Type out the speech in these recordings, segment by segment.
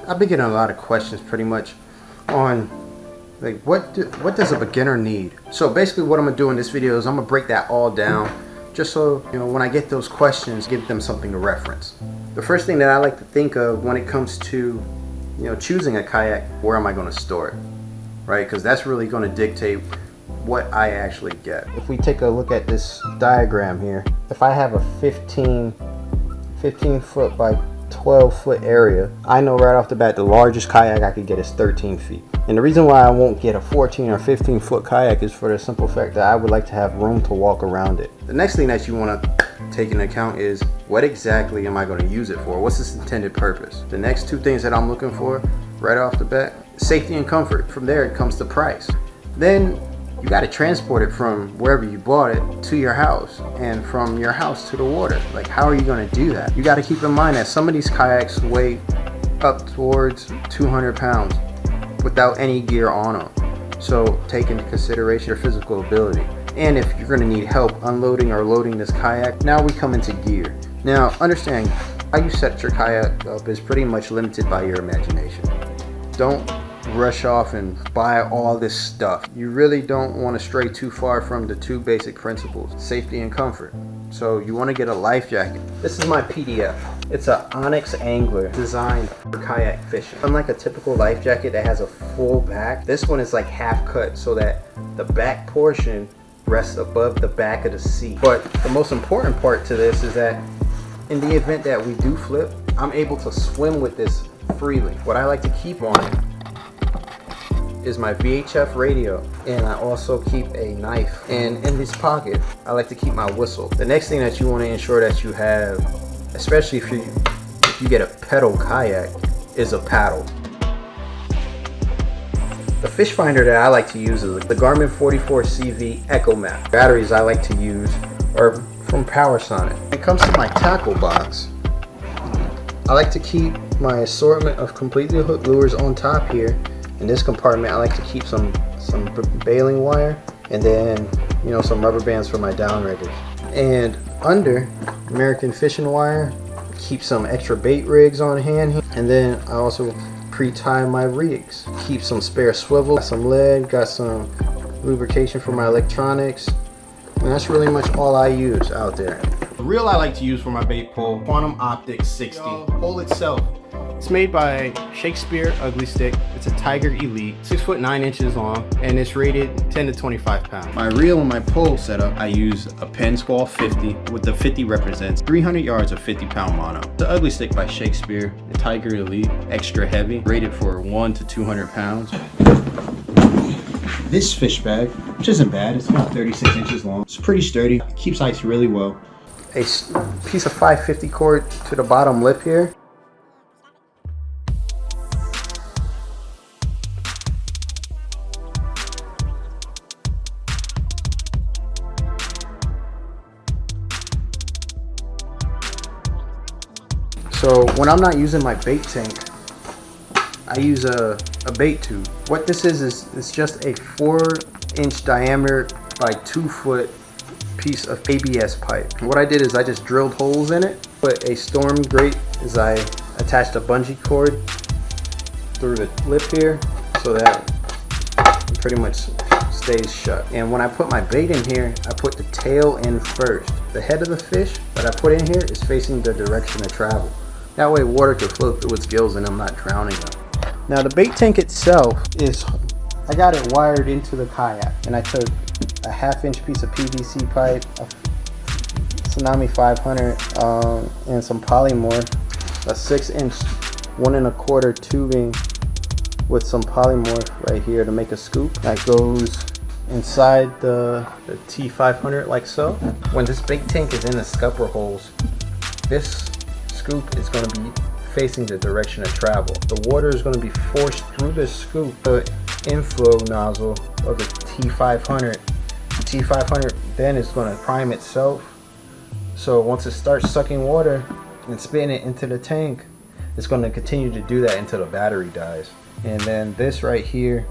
I've been getting a lot of questions pretty much on like what does a beginner need. So basically what I'm gonna do in this video is I'm gonna break that all down just so when I get those questions, give them something to reference. The first thing that I like to think of when it comes to choosing a kayak, where am I going to store it, right? Because that's really going to dictate what I actually get. If we take a look at this diagram here, if I have a 15 foot by 12 foot area, I know right off the bat the largest kayak I could get is 13 feet. And the reason why I won't get a 14 or 15 foot kayak is for the simple fact that I would like to have room to walk around it. The next thing that you want to take into account is what exactly am I going to use it for? What's its intended purpose? The next two things that I'm looking for right off the bat, safety and comfort. From there it comes to price. Then you got to transport it from wherever you bought it to your house, and from your house to the water. Like, how are you going to do that? You got to keep in mind that some of these kayaks weigh up towards 200 pounds without any gear on them. So take into consideration your physical ability. And if you're going to need help unloading or loading this kayak, now we come into gear. Now understand, how you set your kayak up is pretty much limited by your imagination. Don't rush off and buy all this stuff. You really don't want to stray too far from the two basic principles, safety and comfort. So you want to get a life jacket. This is my PDF. It's an Onyx Angler designed for kayak fishing. Unlike a typical life jacket that has a full back, this one is like half cut so that the back portion rests above the back of the seat. But the most important part to this is that in the event that we do flip, I'm able to swim with this freely. What I like to keep on it is my VHF radio, and I also keep a knife, and in this pocket I like to keep my whistle. The next thing that you want to ensure that you have, especially if you get a pedal kayak, is a paddle. The fish finder that I like to use is the Garmin 44CV Echo Map. Batteries I like to use are from PowerSonic. When it comes to my tackle box, I like to keep my assortment of completely hooked lures on top here. In this compartment, I like to keep some baling wire, and then some rubber bands for my downriggers. And under, American fishing wire, keep some extra bait rigs on hand here. And then I also pre-tie my rigs. Keep some spare swivel, got some lead, got some lubrication for my electronics, and that's really much all I use out there. The reel I like to use for my bait pole, Quantum Optics 60. The pole itself, it's made by Shakespeare Ugly Stick. It's a Tiger Elite, 6 foot 9 inches long, and it's rated 10 to 25 pounds. My reel and my pole setup, I use a Penn Squall 50, with the 50 represents 300 yards of 50-pound mono. The Ugly Stick by Shakespeare, the Tiger Elite, extra heavy, rated for 1 to 200 pounds. This fish bag, which isn't bad, it's about 36 inches long. It's pretty sturdy, it keeps ice really well. A piece of 550 cord to the bottom lip here. So when I'm not using my bait tank, I use a bait tube. What this is it's just a 4-inch diameter by 2-foot piece of ABS pipe. What I did is I just drilled holes in it, put a storm grate as I attached a bungee cord through the lip here so that it pretty much stays shut. And when I put my bait in here, I put the tail in first. The head of the fish that I put in here is facing the direction of travel. That way water can flow through its gills and I'm not drowning them. Now the bait tank itself is, I got it wired into the kayak, and I took a 1/2-inch piece of PVC pipe, a Tsunami 500, and some polymorph, a 6-inch 1 1/4 tubing with some polymorph right here to make a scoop that goes inside the T500 like so. When this bait tank is in the scupper holes, this scoop is going to be facing the direction of travel. The water is going to be forced through this scoop. The inflow nozzle of the T500. The T500 then is going to prime itself. So once it starts sucking water and spitting it into the tank, it's going to continue to do that until the battery dies. And then this right here,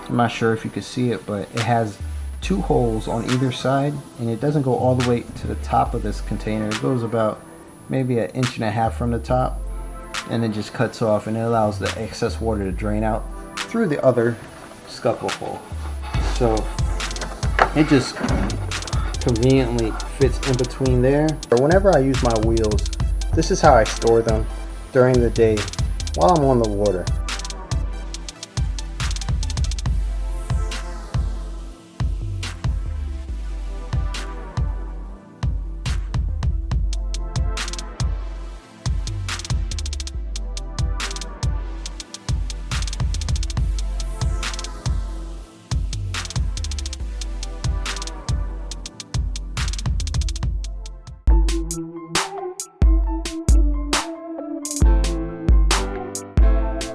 I'm not sure if you can see it, but it has 2 holes on either side, and it doesn't go all the way to the top of this container. It goes about maybe 1.5 inches from the top. and it just cuts off, and it allows the excess water to drain out through the other scuffle hole. So it just conveniently fits in between there. Whenever I use my wheels, this is how I store them during the day while I'm on the water.